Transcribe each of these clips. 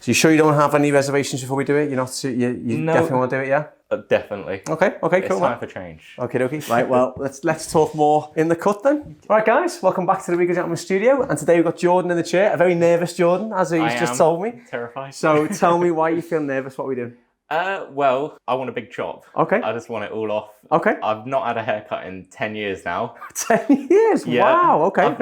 So you sure you don't have any reservations before we do it? You're not. You No. definitely want to do it, yeah? Definitely. Okay, cool. It's time for change. Okay. Right, well, let's talk more in the cut then. All right, guys, welcome back to the Regal Gentleman Studio. And today we've got Jordan in the chair, a very nervous Jordan, as he's just told me. Terrified. So tell me why you feel nervous. What are we doing? Well, I want a big chop. Okay. I just want it all off. Okay. I've not had a haircut in 10 years now. 10 years? Yeah. Wow, okay.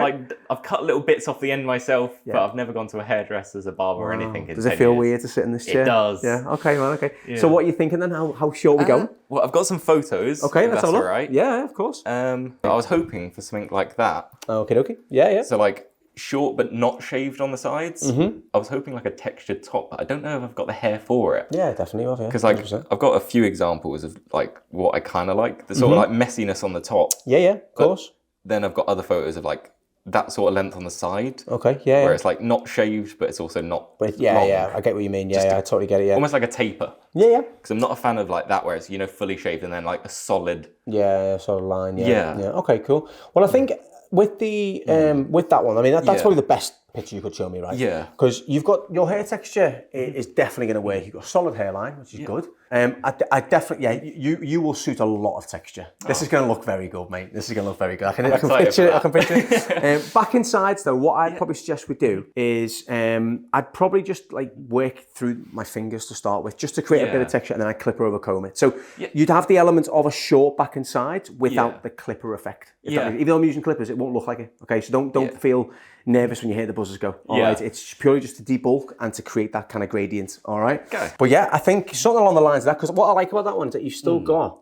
I've cut little bits off the end myself, but I've never gone to a hairdresser's, a barber or anything in Does 10 it feel years. weird to sit in this chair? It does. Yeah, okay, man, okay. Yeah. So what are you thinking then? How short are we going? Well, I've got some photos. Okay, if let's that's have a look. all right. Yeah, of course. I was hoping for something like that. Okay. Yeah. So like short but not shaved on the sides. Mm-hmm. I was hoping like a textured top, but I don't know if I've got the hair for it. Yeah, definitely have, yeah. Because like 100%. I've got a few examples of like what I kind of like, the sort of like messiness on the top. Yeah, of course. Then I've got other photos of like that sort of length on the side. Okay, yeah. Where it's like not shaved, but it's also not long. Yeah, I get what you mean. Yeah, I totally get it, yeah. Almost like a taper. Yeah. Because I'm not a fan of like that where it's, you know, fully shaved and then like a solid... Yeah, sort of line, Yeah. Okay, cool. Well, I think with the with that one, I mean, that's probably the best picture you could show me, right? Yeah. Because you've got your hair texture is definitely going to work. You've got a solid hairline, which is good. I definitely, you will suit a lot of texture. This is going to look very good, mate. This is going to look very good. I can picture it. I can picture it. Back in sides though, what I'd probably suggest we do is I'd probably just like work through my fingers to start with, just to create a bit of texture, and then I clipper over comb it. So you'd have the element of a short back and sides without the clipper effect. Even though I'm using clippers, it won't look like it. Okay, so don't feel nervous when you hear the buzzers go. All right, it's purely just to debulk and to create that kind of gradient. All right. Okay. But yeah, I think something along the lines of that, because what I like about that one is that you've still got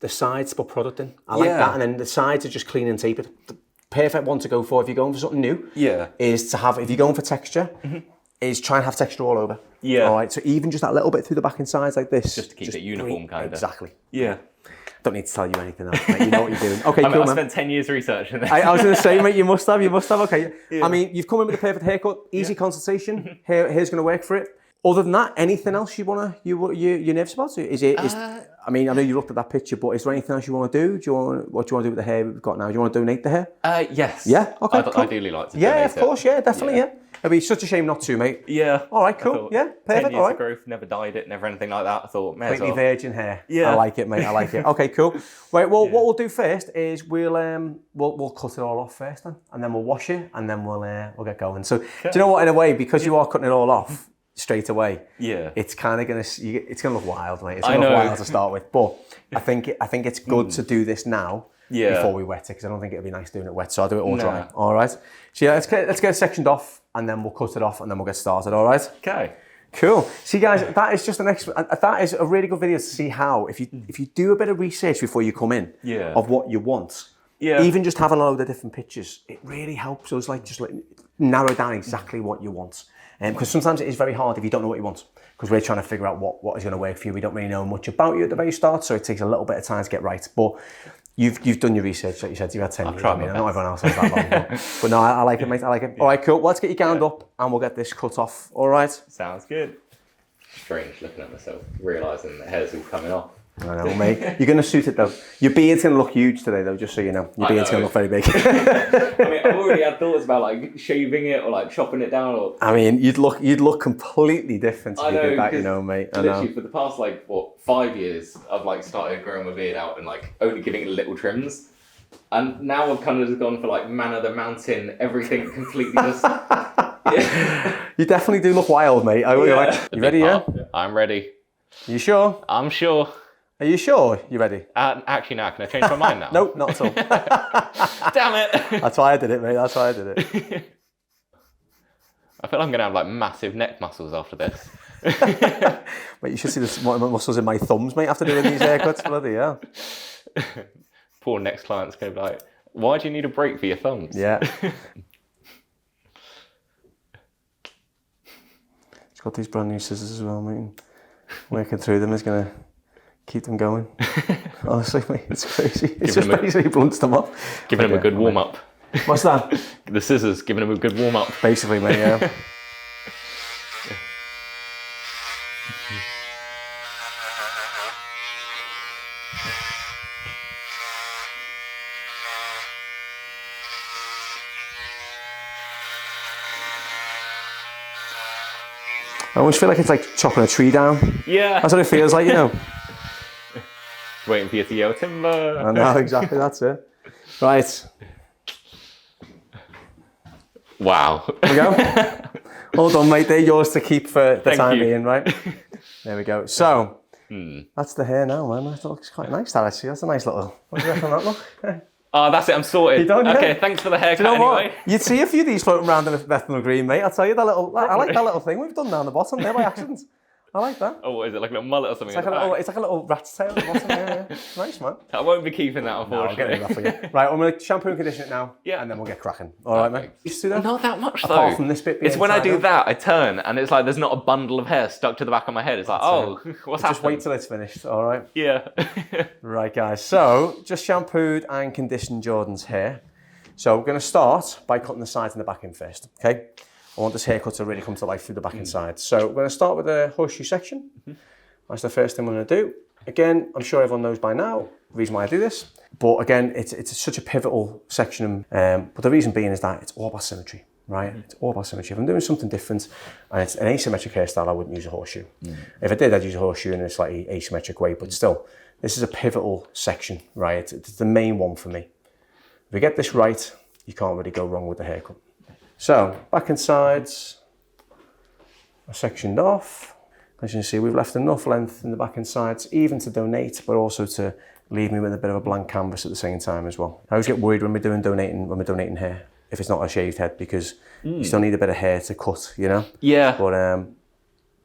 the sides to put product in. I like that, and then the sides are just clean and tapered. The perfect one to go for if you're going for something new. Is to have, if you're going for texture, is try and have texture all over. All right. So even just that little bit through the back and sides like this, just to keep it uniform, kind of. Exactly. Yeah. Don't need to tell you anything else, mate. You know what you're doing. Okay, cool, I spent 10 years researching this. I was going to say, mate, you must have. Okay. I mean, you've come in with a perfect haircut, easy consultation. Hair's going to work for it. Other than that, anything else you're nervous about? I mean, I know you looked at that picture, but is there anything else you want to do? What do you want to do with the hair we've got now? Do you want to donate the hair? Yes. Yeah. Okay. I'd ideally like to. Yeah, of course. Yeah, definitely. Yeah. It'd be such a shame not to, mate. Yeah. All right. Cool. Yeah. Perfect. 10 years of growth, never dyed it, never anything like that. I thought, may as well. Completely virgin hair. Yeah. I like it, mate. I like it. Okay, cool. Right. Well, what we'll do first is we'll cut it all off first, then, and then we'll wash it, and then we'll get going. So, do you know what? In a way, because you are cutting it all off straight away, it's kind of gonna look wild, mate. It's gonna look wild to start with, but I think it's good to do this now before we wet it, because I don't think it'd be nice doing it wet. So I'll do it all dry. All right. So yeah, let's get it sectioned off, and then we'll cut it off, and then we'll get started. All right. Okay. Cool. See, guys, that is just that is a really good video to see how if you do a bit of research before you come in of what you want. Yeah. Even just having a load of different pictures, it really helps us just narrow down exactly what you want. Because sometimes it is very hard if you don't know what you want, because we're trying to figure out what is going to work for you. We don't really know much about you at the very start, so it takes a little bit of time to get right. But you've done your research, like you said. You've had 10 years. I mean, not everyone else has that long. But no, I like it, mate. I like it. All right, cool. Well, let's get you gowned up, and we'll get this cut off. All right? Sounds good. Strange looking at myself, realising the hair's all coming off. I know, mate. You're going to suit it, though. Your beard's going to look huge today, though, just so you know. Your beard's going to look very big. I mean, I've already had thoughts about like shaving it or like chopping it down. Or I mean, you'd look completely different if you did that, you know, mate. I literally, know. for the past 5 years, I've like started growing my beard out and like only giving it little trims. And now I've kind of just gone for like Man of the Mountain, everything completely just... You definitely do look wild, mate. You ready, yeah? I'm ready. You sure? I'm sure. Are you sure you're ready? Actually, now, can I change my mind now? Nope, not at all. Damn it! That's why I did it, mate. That's why I did it. I feel like I'm going to have like massive neck muscles after this. Mate, you should see the muscles in my thumbs, mate, after doing these haircuts. Bloody hell. Poor next client's going to be like, why do you need a break for your thumbs? Yeah. He's got these brand new scissors as well, mate. Working through them is going to keep them going. Honestly, mate, it's crazy. It's just basically blunts them up. Giving them a good warm-up. What's that? The scissors, giving them a good warm-up. Basically, mate, yeah. I always feel like it's like chopping a tree down. Yeah. That's what it feels like, you know. Waiting for you to yell timber. I know, exactly, that's it. Right. Wow. There we go. All done, mate. They're yours to keep for the time being, right? There we go. So, that's the hair now, man. That looks quite nice, that actually. That's a nice little... What do you reckon that look? Oh, that's it. I'm sorted. You done, yeah? Okay, thanks for the haircut. Do you know anyway. what? You'd see a few of these floating around in Bethnal Green, mate. I'll tell you, that little... I like that little thing we've done down the bottom there by accident. I like that. Oh, what is it? Like a little mullet or something? It's like a little rat's tail at the bottom. Yeah. Nice, man. I won't be keeping that, unfortunately. No, I'll get rid of that for you. Right, I'm going to shampoo and condition it now. Yeah. And then we'll get cracking. All right, mate. You do that? Not that much, though. Apart from this bit being it's when I do tied up. that, I turn, and it's like there's not a bundle of hair stuck to the back of my head. It's like, what's happening? Just wait till it's finished, all right? Yeah. Right, guys. So, just shampooed and conditioned Jordan's hair. So, we're going to start by cutting the sides and the back in first, okay? I want this haircut to really come to life through the back and sides. So, we're going to start with the horseshoe section. That's the first thing we're going to do. Again, I'm sure everyone knows by now the reason why I do this. But again, it's such a pivotal section. But the reason being is that it's all about symmetry, right? It's all about symmetry. If I'm doing something different and it's an asymmetric hairstyle, I wouldn't use a horseshoe. If I did, I'd use a horseshoe in a slightly asymmetric way. But still, this is a pivotal section, right? It's the main one for me. If we get this right, you can't really go wrong with the haircut. So, back and sides are sectioned off. As you can see, we've left enough length in the back and sides, even to donate, but also to leave me with a bit of a blank canvas at the same time as well. I always get worried when we're donating hair, if it's not a shaved head, because you still need a bit of hair to cut, you know? Yeah.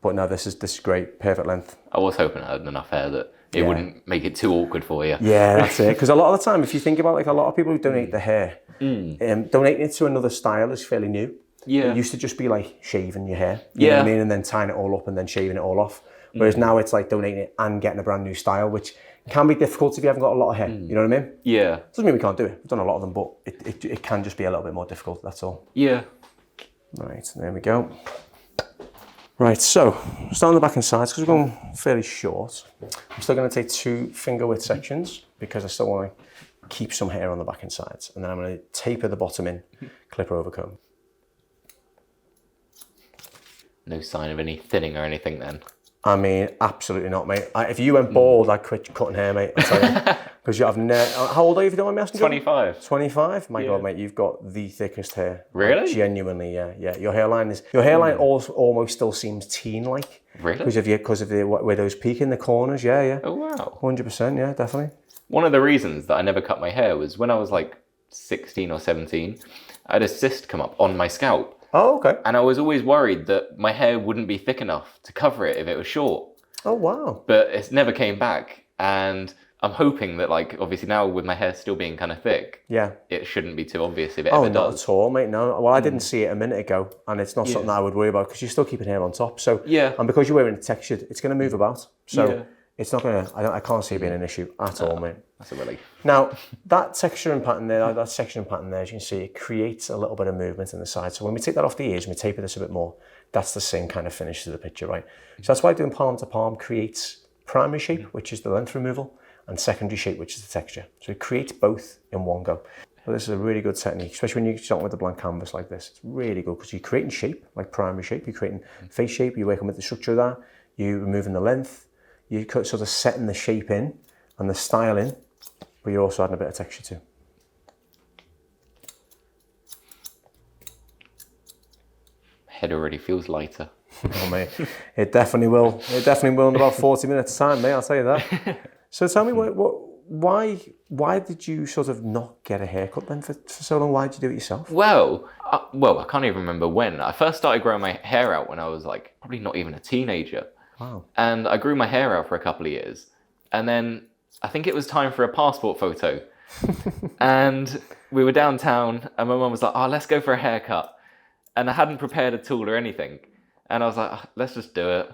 But no, this is great, perfect length. I was hoping I had enough hair that it wouldn't make it too awkward for you. Yeah, that's it. Because a lot of the time, if you think about like a lot of people who donate the hair, donating it to another style is fairly new. Yeah. It used to just be like shaving your hair, you know what I mean? And then tying it all up and then shaving it all off. Whereas now it's like donating it and getting a brand new style, which can be difficult if you haven't got a lot of hair, you know what I mean? Yeah. Doesn't mean we can't do it. We've done a lot of them, but it can just be a little bit more difficult, that's all. Yeah. Right, there we go. Right, so start on the back and sides, because we're going fairly short. I'm still going to take 2 finger width sections because I still want to keep some hair on the back and sides. And then I'm going to taper the bottom in, clipper over comb. No sign of any thinning or anything then? I mean, absolutely not, mate. If you went bald, I'd quit cutting hair, mate. I'll tell you. Because you have how old are you, if you don't mind me asking? 25. 25? My God, mate, you've got the thickest hair. Really? Like, genuinely, yeah. Your hairline almost still seems teen-like. Really? Because of the widow's peak in the corners, yeah. Oh, wow. 100%, yeah, definitely. One of the reasons that I never cut my hair was when I was like 16 or 17, I had a cyst come up on my scalp. Oh, okay. And I was always worried that my hair wouldn't be thick enough to cover it if it was short. Oh, wow. But it's never came back. And I'm hoping that, like, obviously now with my hair still being kind of thick, it shouldn't be too obvious if it ever does. Oh, not at all, mate, no. Well, I didn't see it a minute ago, and it's not something that I would worry about because you're still keeping hair on top. So, and because you're wearing it textured, it's going to move about. So, it's not going to, I can't see it being an issue at all, mate. That's a relief. Now, that texture and pattern there, that section and pattern there, as you can see, it creates a little bit of movement in the side. So when we take that off the ears and we taper this a bit more, that's the same kind of finish to the picture, right? So that's why doing palm to palm creates primary shape, which is the length removal, and secondary shape, which is the texture. So it creates both in one go. So this is a really good technique, especially when you start with a blank canvas like this. It's really good because you're creating shape, like primary shape, you're creating face shape, you're working with the structure of that, you're removing the length, you're sort of setting the shape in and the style in, but you're also adding a bit of texture too. Head already feels lighter. Oh, mate, it definitely will. It definitely will in about 40 minutes time, mate, I'll tell you that. So tell me, why did you sort of not get a haircut then for so long? Why did you do it yourself? Well, I can't even remember when. I first started growing my hair out when I was like, probably not even a teenager. Wow. And I grew my hair out for a couple of years. And then I think it was time for a passport photo. And we were downtown and my mum was like, oh, let's go for a haircut. And I hadn't prepared a tool or anything. And I was like, oh, let's just do it.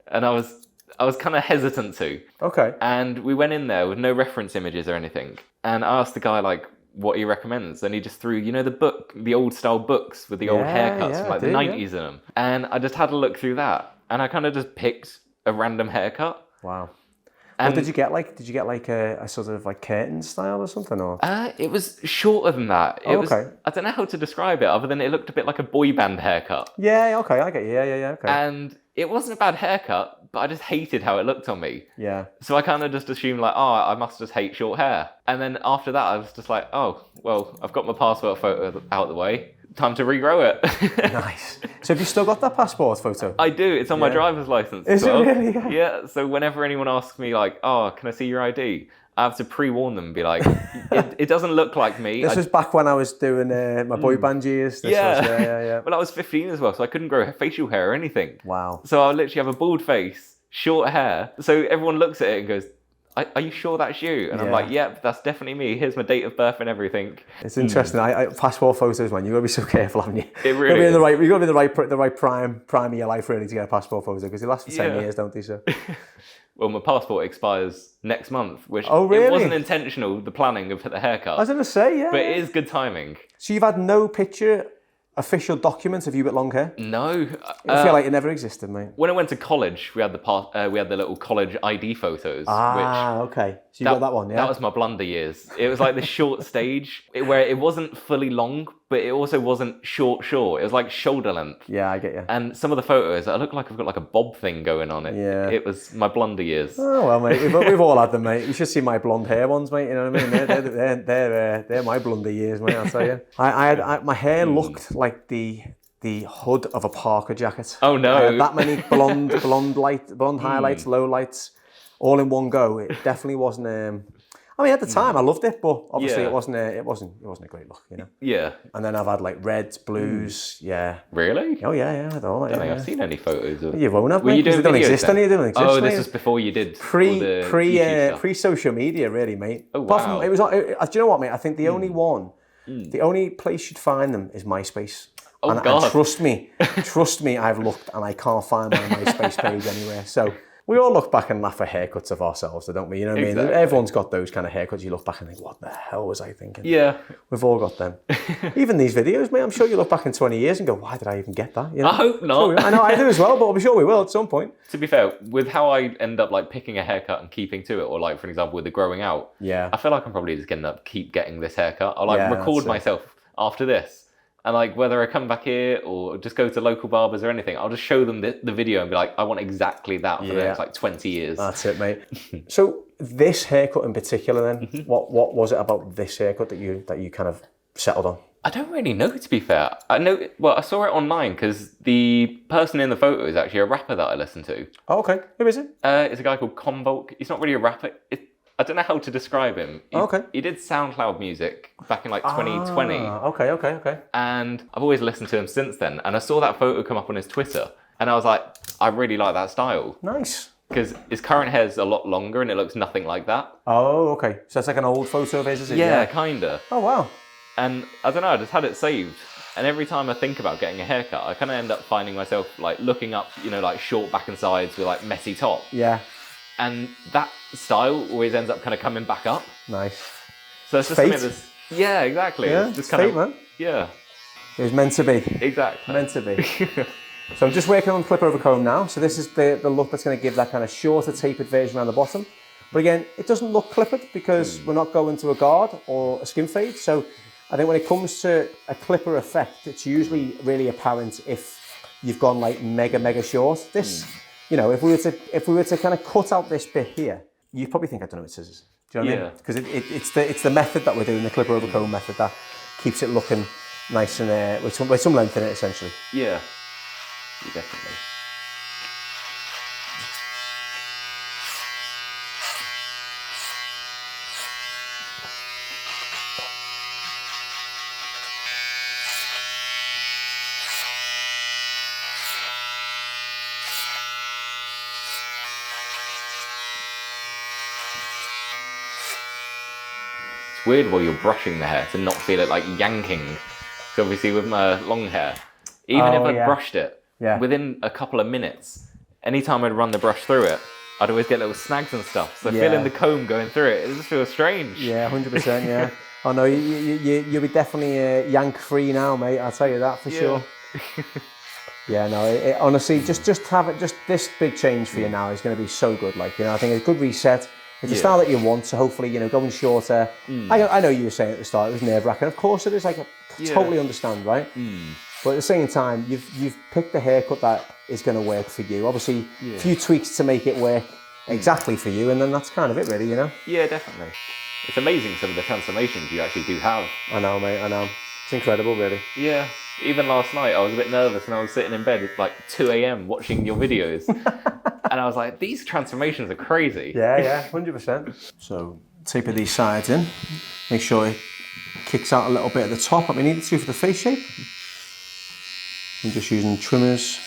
And I was kind of hesitant to. Okay. And we went in there with no reference images or anything. And I asked the guy like what he recommends. And he just threw, you know, the old style books with the old haircuts from like the 90s in them. And I just had a look through that. And I kind of just picked a random haircut. Wow. And what did you get? Did you get a sort of like curtain style or something? Or it was shorter than that. It was, okay. I don't know how to describe it other than it looked a bit like a boy band haircut. Yeah, okay, I get you. Yeah, okay. And it wasn't a bad haircut, but I just hated how it looked on me. Yeah. So I kind of just assumed like, oh, I must just hate short hair. And then after that, I was just like, oh, well, I've got my passport photo out of the way. Time to regrow it. Nice. So have you still got that passport photo? I do. It's on my driver's license. Is it really? Yeah. So whenever anyone asks me like, oh, can I see your ID? I have to pre-warn them and be like, it doesn't look like me. This was back when I was doing my boy band years. Yeah. Well, I was 15 as well, so I couldn't grow facial hair or anything. Wow. So I would literally have a bald face, short hair. So everyone looks at it and goes, are you sure that's you? And I'm like, yep, that's definitely me. Here's my date of birth and everything. It's interesting. Passport photos, man, you've got to be so careful, haven't you? It really is. You've got to be in the right prime of your life, really, to get a passport photo, because they last for 10 years, don't they? So. Well, my passport expires next month, which it wasn't intentional, the planning of the haircut. I was going to say, yeah. But it is good timing. So you've had no official documents of you with long hair? No. I feel like it never existed, mate. When I went to college, we had the little college ID photos. Okay. So you got that one, yeah? That was my blunder years. It was like this short stage where it wasn't fully long, but it also wasn't short. It was like shoulder length. Yeah, I get you. And some of the photos, I look like I've got like a bob thing going on it. Yeah. It was my blunder years. Oh, well, mate, we've all had them, mate. You should see my blonde hair ones, mate. You know what I mean? They're my blunder years, mate, I'll tell you. My hair looked like the hood of a Parker jacket. Oh, no. That many blonde highlights, low lights, all in one go. It definitely wasn't... I mean, at the time, I loved it, but obviously it wasn't a great look, you know. Yeah. And then I've had like reds, blues, yeah. Really? Oh yeah, I had all that. I don't think I've seen any photos of. You won't have. Were you doing they don't exist any. They don't exist. Oh, this was before you did pre social media, really, mate. Oh wow. From, do you know what, mate? I think the only place you'd find them is MySpace. Oh and, God. And trust me, I've looked and I can't find my MySpace page anywhere. So. We all look back and laugh at haircuts of ourselves, don't we? You know what I mean? Everyone's got those kind of haircuts. You look back and think, what the hell was I thinking? Yeah. We've all got them. Even these videos, mate, I'm sure you look back in 20 years and go, why did I even get that? You know? I hope not. I know I do as well, but I'm sure we will at some point. To be fair, with how I end up like picking a haircut and keeping to it, or like, for example, with the growing out, I feel like I'm probably just going to keep getting this haircut. I'll record myself after this. And like whether I come back here or just go to local barbers or anything, I'll just show them the video and be like, I want exactly that for the next like 20 years. That's it, mate. So this haircut in particular then, what was it about this haircut that you kind of settled on? I don't really know, to be fair. I saw it online because the person in the photo is actually a rapper that I listen to. Oh, okay. Who is it? It's a guy called Convolk. He's not really a rapper. I don't know how to describe him. He did SoundCloud music back in like 2020. Okay. And I've always listened to him since then. And I saw that photo come up on his Twitter. And I was like, I really like that style. Nice. Because his current hair's a lot longer and it looks nothing like that. Oh, okay. So it's like an old photo of his, is it? Yeah, kinda. Oh, wow. And I don't know, I just had it saved. And every time I think about getting a haircut, I kind of end up finding myself like looking up, like short back and sides with like messy top. Yeah. And that style always ends up kind of coming back up. Nice. So it's just something that's... Yeah, exactly. Yeah, it's just kind of... man. Yeah. It was meant to be. Exactly. Meant to be. So I'm just working on clip over comb now. So this is the look that's going to give that kind of shorter tapered version around the bottom. But again, it doesn't look clippered because we're not going to a guard or a skin fade. So I think when it comes to a clipper effect, it's usually really apparent if you've gone like mega short. This... if we were to kind of cut out this bit here, you'd probably think I've done it with scissors. Do you know what I mean? Because it's the method that we're doing, the clipper over comb method, that keeps it looking nice and with some length in it, essentially. Yeah, definitely. It's weird while you're brushing the hair to not feel it like yanking. So obviously with my long hair, even if I brushed it, within a couple of minutes, anytime I'd run the brush through it, I'd always get little snags and stuff. So feeling the comb going through it just feels strange. Yeah, 100%, yeah. Oh no, you'll be definitely yank free now, mate. I'll tell you that for sure. Yeah, no, honestly, just have it. Just this big change for you now is going to be so good. Like, you know, I think it's a good reset. It's a style that you want. So hopefully, you know, going shorter. I know you were saying at the start it was nerve-wracking. Of course it is. Like, I totally understand, right? But at the same time, you've picked a haircut that is going to work for you. Obviously, a few tweaks to make it work exactly for you, and then that's kind of it, really. You know? Yeah, definitely. It's amazing some of the transformations you actually do have. I know, mate. I know. It's incredible, really. Yeah. Even last night, I was a bit nervous and I was sitting in bed at like 2 a.m. watching your videos. And I was like, these transformations are crazy. Yeah, 100%. So, taper these sides in. Make sure it kicks out a little bit at the top, like we need it to for the face shape. I'm just using trimmers.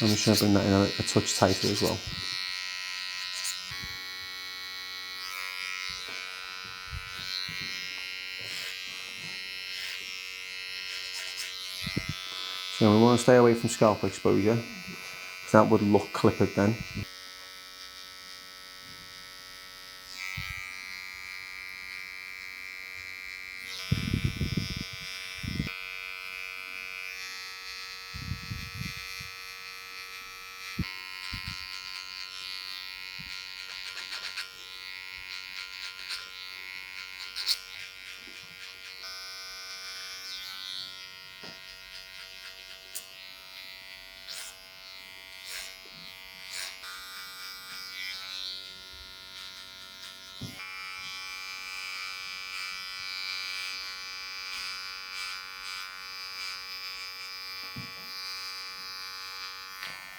I'm just going to bring that in a touch tighter as well. So we want to stay away from scalp exposure, because that would look clippered then.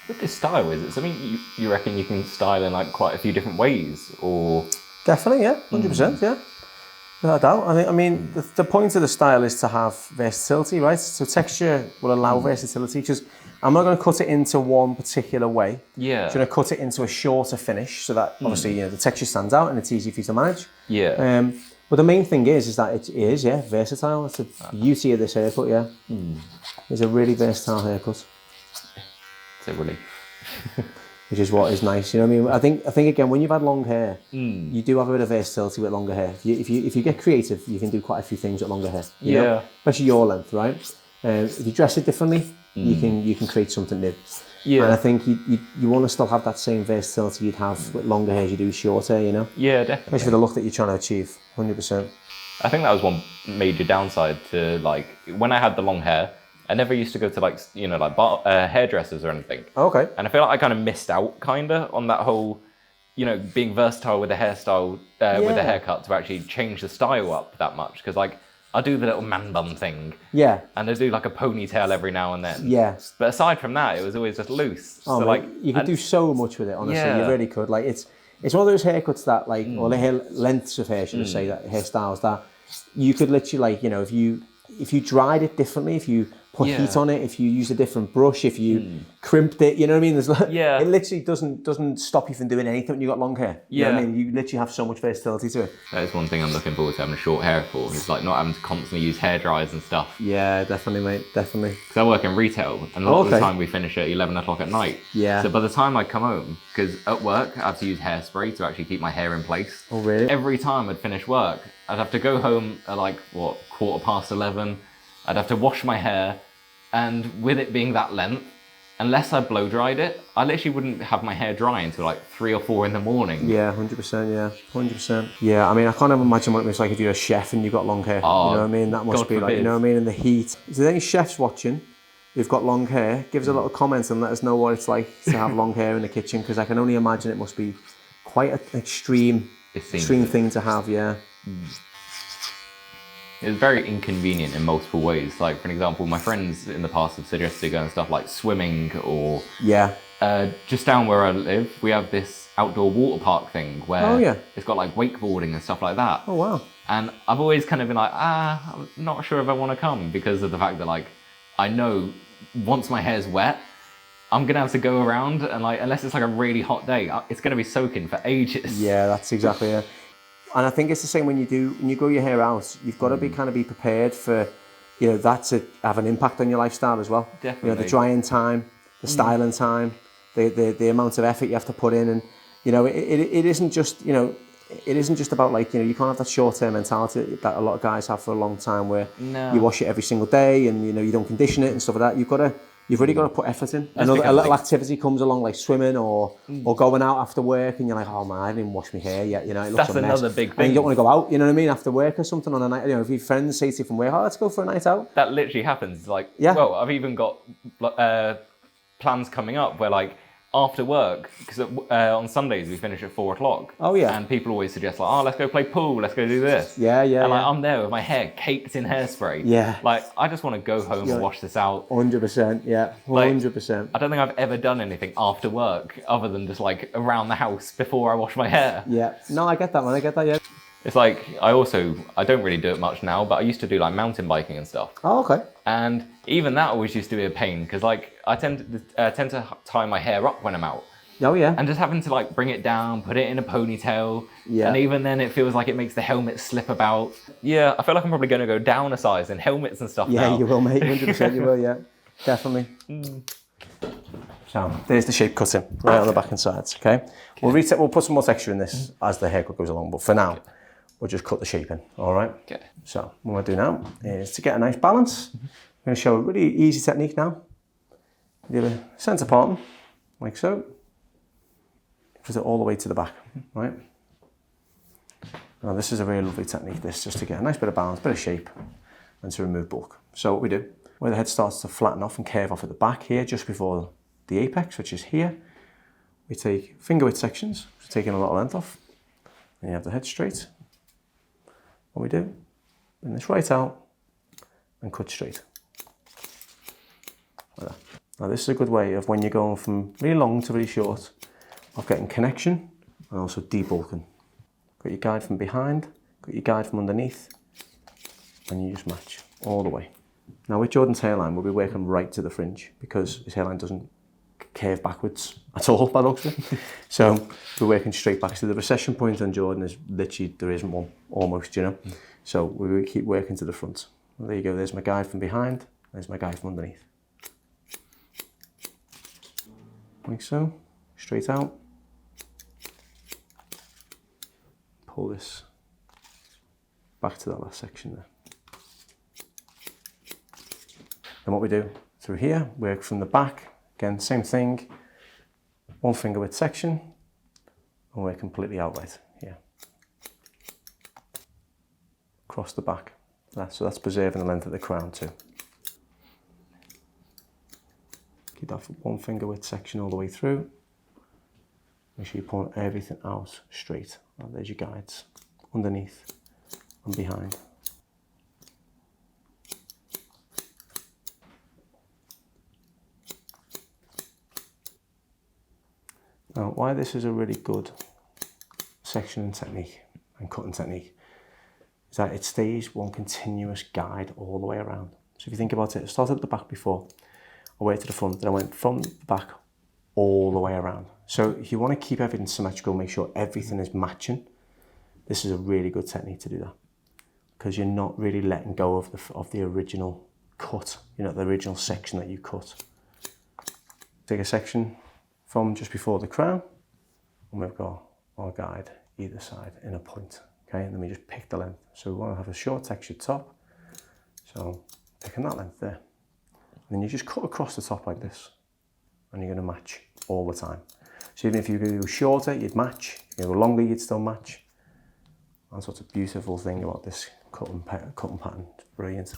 With this style, is it something you reckon you can style in like quite a few different ways, or? Definitely, yeah, 100%, yeah. Without a doubt. I mean, the point of the style is to have versatility, right? So texture will allow versatility, because I'm not going to cut it into one particular way. Yeah. I'm going to cut it into a shorter finish, so that obviously, you know, the texture stands out and it's easy for you to manage. Yeah. But the main thing is that it is, versatile. That's the beauty of this haircut, yeah. It's a really versatile haircut. It's a relief. Which is what is nice, you know what I mean? I think again, when you've had long hair, you do have a bit of versatility with longer hair. If you get creative, you can do quite a few things with longer hair. You know? Especially your length, right? If you dress it differently, you can create something new. Yeah. And I think you want to still have that same versatility you'd have with longer hair as you do shorter, you know? Yeah, definitely. Especially for the look that you're trying to achieve, 100%. I think that was one major downside to, like, when I had the long hair, I never used to go to, like, you know, like hairdressers or anything. Okay. And I feel like I kind of missed out, on that whole, you know, being versatile with the hairstyle, with the haircut to actually change the style up that much. Because, like, I do the little man bun thing. Yeah. And I do, like, a ponytail every now and then. Yeah. But aside from that, it was always just loose. Oh, so, like, you could do so much with it, honestly. You really could. Like, it's one of those haircuts that, like, or the hair lengths of hair, should I say, that hairstyles that you could literally, like, you know, if you dried it differently, if you put heat on it, if you use a different brush, if you crimped it, you know what I mean? There's it literally doesn't stop you from doing anything when you got long hair. You know what I mean? You literally have so much versatility to it. That is one thing I'm looking forward to having short hair for. It's like not having to constantly use hair dryers and stuff. Yeah, definitely, mate, definitely. Because I work in retail, and a lot of the time we finish at 11 o'clock at night. Yeah. So by the time I come home, because at work I have to use hairspray to actually keep my hair in place. Oh, really? Every time I'd finish work, I'd have to go home at like, 11:15. I'd have to wash my hair, and with it being that length, unless I blow dried it, I literally wouldn't have my hair dry until like 3 or 4 in the morning. Yeah, 100%, yeah, 100%. Yeah, I mean, I can't even imagine what it's like if you're a chef and you've got long hair. Oh, you know what I mean? That must be like, you know what I mean? In the heat. Is there any chefs watching who've got long hair? Give us a little comment and let us know what it's like to have long hair in the kitchen, because I can only imagine it must be quite an extreme thing to have, yeah. It's very inconvenient in multiple ways. Like, for example, my friends in the past have suggested going stuff like swimming or... Yeah. Just down where I live, we have this outdoor water park thing where it's got like wakeboarding and stuff like that. Oh, wow. And I've always kind of been like, I'm not sure if I want to come, because of the fact that, like, I know once my hair's wet, I'm going to have to go around and, like, unless it's like a really hot day, it's going to be soaking for ages. Yeah, that's exactly it. And I think it's the same when you grow your hair out, you've got to be prepared for, you know, that to have an impact on your lifestyle as well. Definitely. You know, the drying time, the styling time, the amount of effort you have to put in. And, you know, it isn't just, you know, it isn't just about, like, you know, you can't have that short-term mentality that a lot of guys have for a long time where you wash it every single day and, you know, you don't condition it and stuff like that. You've You've really got to put effort in. A little activity comes along, like swimming or going out after work, and you're like, oh man, I didn't wash my hair yet. You know, it looks a mess. That's another big thing. And you don't want to go out. You know what I mean? After work or something on a night. You know, if your friends say to you from work, oh, let's go for a night out. That literally happens. Like, well, I've even got plans coming up where like after work, because on Sundays we finish at 4 o'clock. Oh yeah. And people always suggest like, oh, let's go play pool, let's go do this. Yeah. And like I'm there with my hair caked in hairspray. Yeah. Like I just want to go home and wash this out. 100%. Yeah. 100%. I don't think I've ever done anything after work other than just like around the house before I wash my hair. Yeah. No, I get that, man. I get that. Yeah. It's like I don't really do it much now, but I used to do like mountain biking and stuff. Oh, okay. And even that always used to be a pain because like I tend to tie my hair up when I'm out. Oh yeah. And just having to like bring it down, put it in a ponytail. Yeah. And even then it feels like it makes the helmet slip about. Yeah, I feel like I'm probably going to go down a size in helmets and stuff now. Yeah, you will, mate. 100% you will, yeah. Definitely. So there's the shape cutting right on the back and sides, okay? We'll put some more texture in this as the haircut goes along, but for now, we'll just cut the shape in, all right? Okay. So what we'll do now is to get a nice balance, I'm going to show a really easy technique now. Do a centre parting, like so. Put it all the way to the back, right? Now this is a really lovely technique, this, just to get a nice bit of balance, bit of shape, and to remove bulk. So what we do, where the head starts to flatten off and curve off at the back here, just before the apex, which is here, we take finger width sections, so taking a lot of length off, and you have the head straight. What we do, bring this right out, and cut straight. Like that. Now this is a good way of when you're going from really long to really short, of getting connection and also debulking. Got your guide from behind, got your guide from underneath, and you just match all the way. Now with Jordan's hairline, we'll be working right to the fringe because his hairline doesn't curve backwards at all by the looks of it. So we're working straight back. So the recession point on Jordan is literally, there isn't one, almost, you know. So we keep working to the front. Well, there you go, there's my guide from behind, there's my guide from underneath. Like so, straight out. Pull this back to that last section there. Then what we do through here, work from the back, again, same thing, one finger width section, and we're completely outright here. Across the back, so that's preserving the length of the crown too. Keep that one finger width section all the way through. Make sure you pull everything out straight. Oh, there's your guides, underneath and behind. Now, why this is a really good sectioning technique and cutting technique is that it stays one continuous guide all the way around. So if you think about it, I started at the back before, I went to the front, then I went from the back all the way around. So if you want to keep everything symmetrical, make sure everything is matching, this is a really good technique to do that, because you're not really letting go of the original cut, you know, the original section that you cut. Take a section from just before the crown, and we've got our guide either side in a point, okay? And then we just pick the length. So we want to have a short textured top, so picking that length there. And then you just cut across the top like this, and you're going to match all the time. So even if you go shorter, you'd match. If you go longer, you'd still match. That's what's a beautiful thing about this cutting pattern. It's brilliant.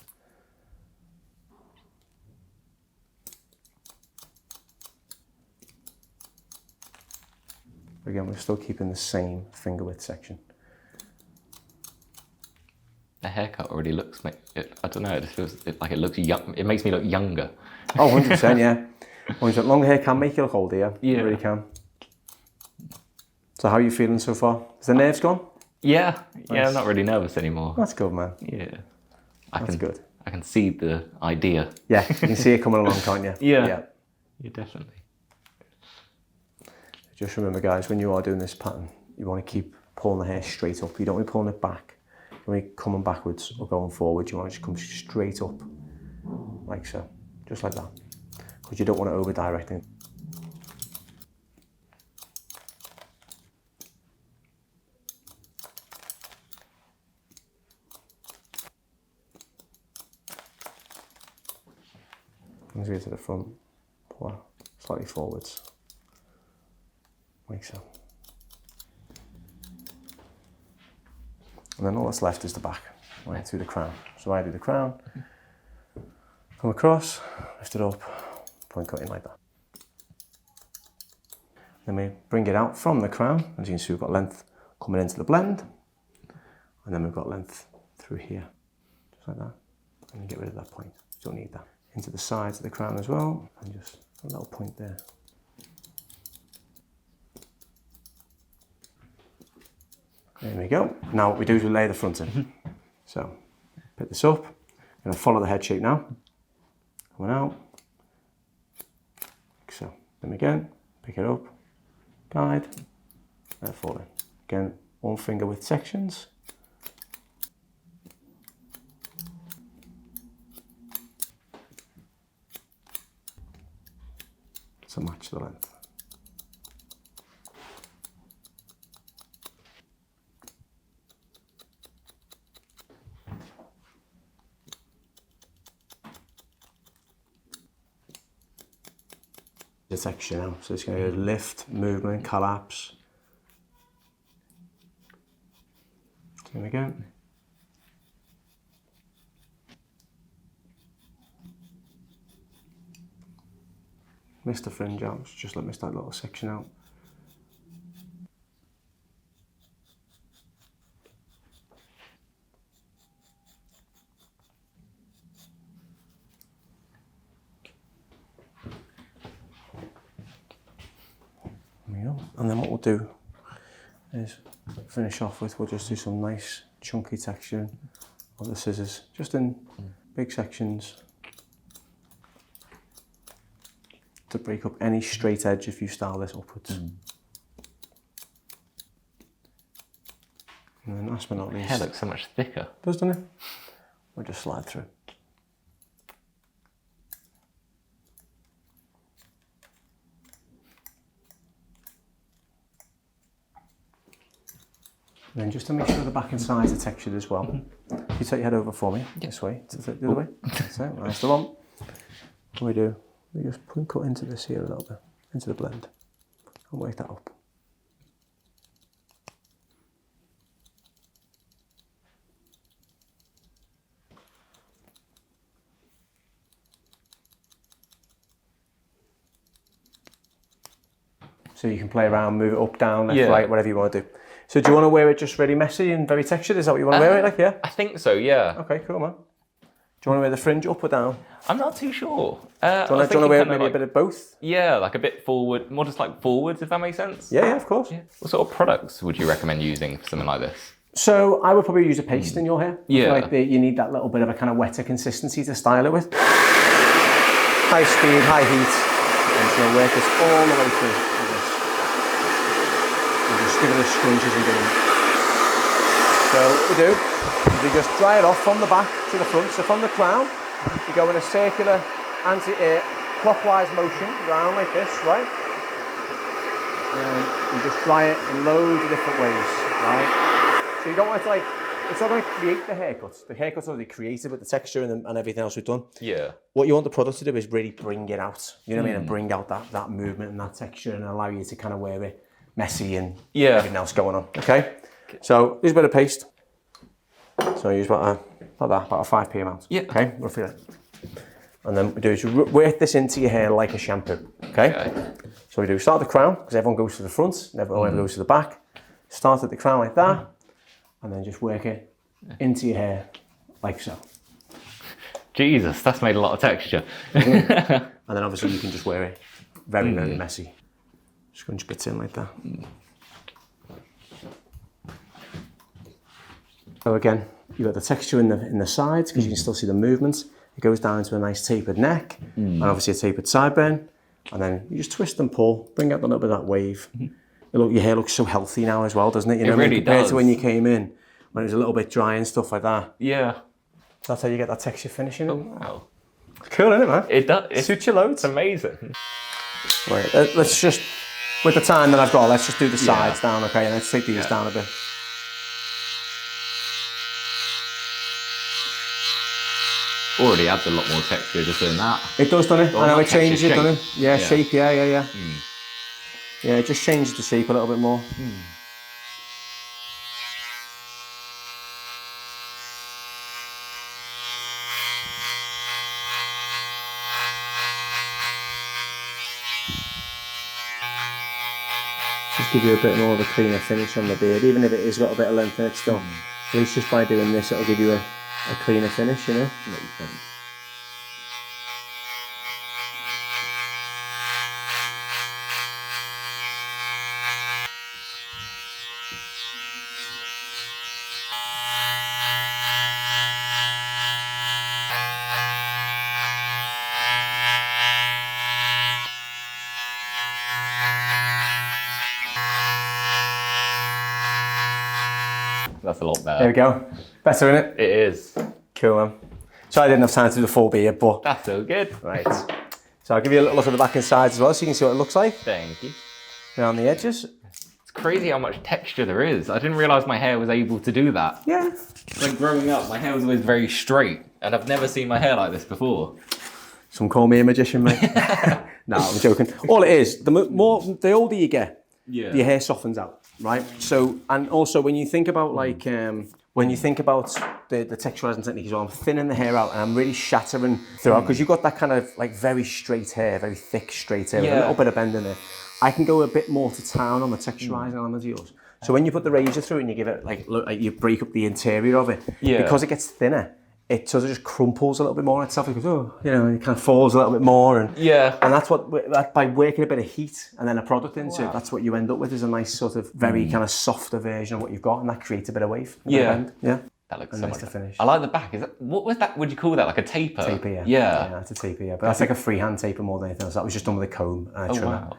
Again, we're still keeping the same finger width section. The haircut already looks, I don't know, it just feels like it looks young. It makes me look younger. Oh, 100%, yeah. 100%. Longer hair can make you look older, yeah. Yeah. It really can. So how are you feeling so far? Is the nerves gone? Yeah, nice. Yeah, I'm not really nervous anymore. That's good, man. Yeah. That's good. I can see the idea. Yeah, you can see it coming along, can't you? Yeah. Yeah, definitely. Just remember, guys, when you are doing this pattern, you want to keep pulling the hair straight up. You don't want to be pulling it back. You want to be coming backwards or going forward. You want to just come straight up, like so, just like that. Because you don't want to over-direct it. Brings it to the front, pull slightly forwards, like so. And then all that's left is the back, right through the crown. So I do the crown, come across, lift it up, point cut in like that. Then we bring it out from the crown. As you can see, we've got length coming into the blend, and then we've got length through here, just like that. And you get rid of that point, you don't need that. Into the sides of the crown as well, and just a little point there. There we go. Now what we do is we lay the front in. So, pick this up, I'm going to follow the head shape now. Coming out, like so. Then again, pick it up, guide, and fall in. Again, one finger width sections. To match the length. The texture now, so it's going to go lift, movement, collapse. There we go. Miss the fringe out, just let me miss that little section out. There we go. And then what we'll do is finish off with, we'll just do some nice chunky texturing of the scissors, just in big sections, to break up any straight edge if you style this upwards. And then last but not least... Hair looks so much thicker. Doesn't it? We'll just slide through. And then just to make sure the back and sides are textured as well, can you take your head over for me, this way, the other way. That's it, nice the one. What we do, we just point cut into this here a little bit, into the blend, and work that up. So you can play around, move it up, down, left, right, whatever you want to do. So do you want to wear it just really messy and very textured? Is that what you want to wear it like, yeah? I think so, yeah. Okay, cool, man. Do you want to wear the fringe up or down? I'm not too sure. Do you want to wear maybe a bit of both? Yeah, like a bit forward, more just like forwards, if that makes sense. Yeah, of course. Yeah. What sort of products would you recommend using for something like this? So I would probably use a paste in your hair. Yeah. Like you need that little bit of a kind of wetter consistency to style it with. High speed, high heat. And so work this all the way through with this. And just give it a scrunch as you do. So what we do is we just dry it off from the back to the front. So from the crown, you go in a circular clockwise motion round like this, right? And you just dry it in loads of different ways, right? So you don't want to it's not going to create the haircuts. The haircuts are already created with the texture and everything else we've done. Yeah. What you want the product to do is really bring it out, you know what I mean? And bring out that movement and that texture and allow you to kind of wear it messy and everything else going on, okay? So use a bit of paste. So I use about a 5p amount. Yeah. Okay, roughly that. And then what we do is you work this into your hair like a shampoo. Okay. So we do start at the crown because everyone goes to the front, never goes to the back. Start at the crown like that, and then just work it into your hair like so. Jesus, that's made a lot of texture. And then obviously you can just wear it very, very messy. Scrunch bits in like that. So again, you've got the texture in the sides because you can still see the movements. It goes down into a nice tapered neck and obviously a tapered sideburn. And then you just twist and pull, bring out a little bit of that wave. Your hair looks so healthy now as well, doesn't it? You know, it really compared does. to when you came in, when it was a little bit dry and stuff like that. Yeah. That's how you get that texture finishing. Oh, wow. Cool, isn't it, man? It does. It suits you loads. It's amazing. Right, let's just, with the time that I've got, let's just do the sides down, okay? And let's take these down a bit. Already adds a lot more texture just doing that. It does, doesn't it? Well, I know not it changes it, texture, doesn't it? Yeah, shape. shape, yeah. Yeah, it just changes the shape a little bit more. Just give you a bit more of a cleaner finish on the beard, even if it is got a bit of length in it still. At least just by doing this, it'll give you a cleaner finish, you know? Makes sense. That's a lot better. There we go. Better, isn't it? It is. Cool, man. So I didn't have time to do the full beard, but... That's so good. Right. So I'll give you a little look at the back and sides as well, so you can see what it looks like Thank you. around the edges. It's crazy how much texture there is. I didn't realise my hair was able to do that. Yeah. Like growing up, my hair was always very straight, and I've never seen my hair like this before. Some call me a magician, mate. No, I'm joking. All it is, the older you get, your hair softens out, right? So, and also when you think about like, when you think about the texturizing technique as well, I'm thinning the hair out and I'm really shattering throughout because you've got that kind of like very straight hair, very thick straight hair with a little bit of bend in it. I can go a bit more to town on the texturizing element of yours. So when you put the razor through it and you give it like you break up the interior of it, because it gets thinner, it sort of just crumples a little bit more itself. It goes, oh, you know, it kind of falls a little bit more, and that's what by working a bit of heat and then a product into it, that's what you end up with is a nice sort of very kind of softer version of what you've got, and that creates a bit of wave. That looks so nice to finish. I like the back. Is that what was that? Would you call that like a taper? Taper, yeah. Yeah, it's a taper, yeah. But that's like a freehand taper more than anything else. That was just done with a comb and a trimmer. Wow.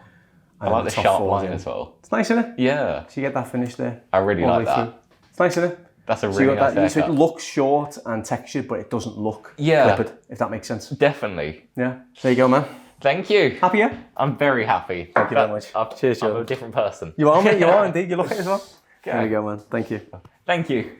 I like the sharp line as well. It's nice, isn't it? Yeah. So you get that finish there. I really like that. It's nice, isn't it? That's a really nice haircut. So it looks short and textured, but it doesn't look clippered, if that makes sense. Definitely. Yeah. There you go, man. Thank you. Happy, yeah? I'm very happy. Thank you very much. Cheers, Joe. I'm a different person. You are, mate. You are indeed. You look it as well. There you go, man. Thank you. Thank you.